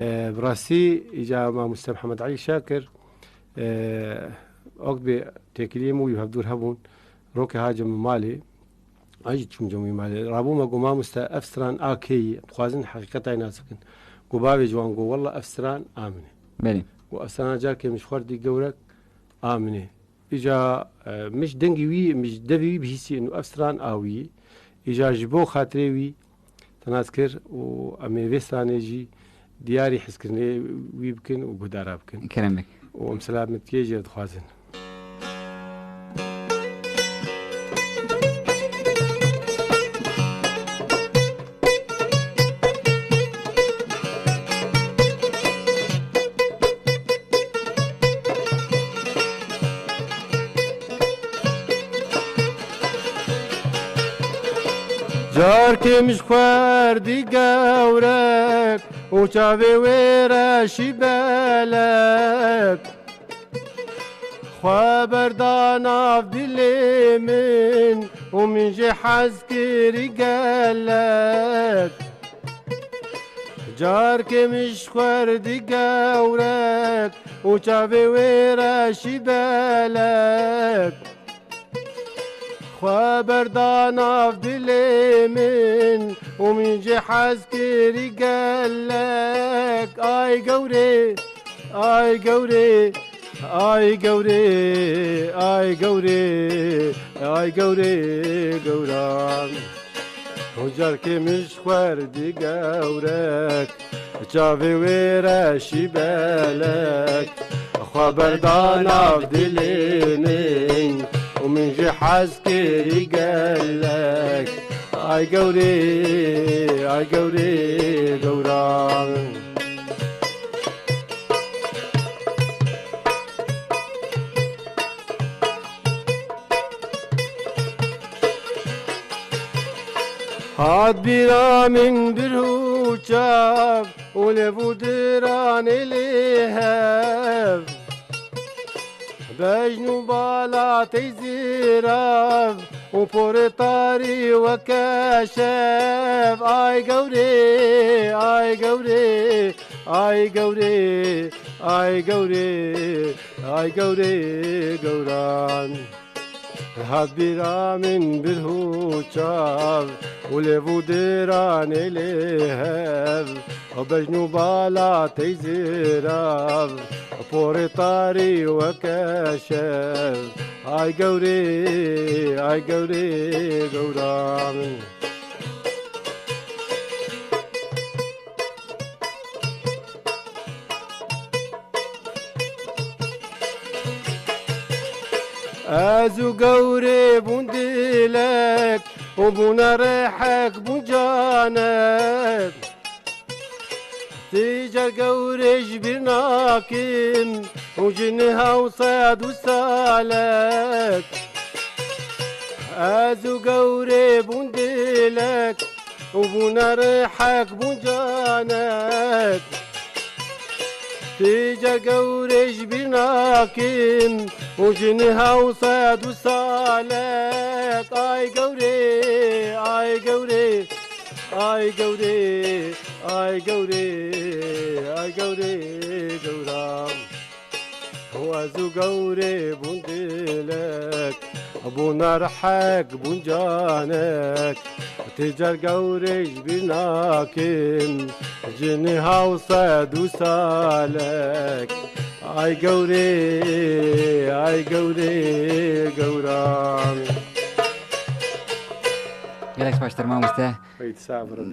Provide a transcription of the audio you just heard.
براسي إجا مع مستر محمد علي شاكر أقبل تكليمو يهبدور هبون روكي هاجم مالي أجد شم جمي مالي رابو ما قوما مستا أفسران آكي خوازن حقيقة ناسكن قبابي جوان قو والله أفسران آمني بله وأفسران جاكي مش خوردي قورك آمني إجا مش دنجي وي مش دبي بحيثي إنه أفسران آوي إجا جبو خاطري وي تناسكر وأمي فيساني جي دياري حسكرني ويبكن وقدارا بكن كلامك ومسلام متيجي دخوازن جاركي مش خواردي قورك وشافي ويراشي بالك خبر دانا في اليمين ومن جي حزكري قالك جاركي مش خواردي قورك وشافي ويراشي بالك خبر دانا في اليمين ومن جي حزكري قالك اي قوري اي قوري اي قوري اي قوري اي قوري قوران وجاركي مش خوردي قورك شافي ويراشي بالك خبر دانا في اليمين ومن جي حزكري قالك اي قوري اي قوري قوران هاد بيرا من برهو شاف ولفو دران اليهاب بجنو بالا تيزيراف وبورطاري وكاشف اي قوري اي قوري اي قوري اي قوري اي قوري قوران هاد بيرا من برهو شاف ولفو دران اليهاب وبجنو بالا تيزيراف بورطاري وكاشف اي قوري اي قوري قوران ازو قوري بندلك وبونا ريحك بنجانك تيجر قوري جبرناكم وجنها وصاد وسالك ازو قوري بندلك وبونا ريحك بنجانك تيجر قوري جبرناكم وجنها وصاد وسالك اي قوري اي قوري اي قوري اي قوري اي قوري قورام هو زو قوري بندلك ابو نرحك بنجانك تجر قوري جبناكم جنها وصاد وسالك اي قوري اي قوري قورام يلك باش ترمام مستاه ويتسابر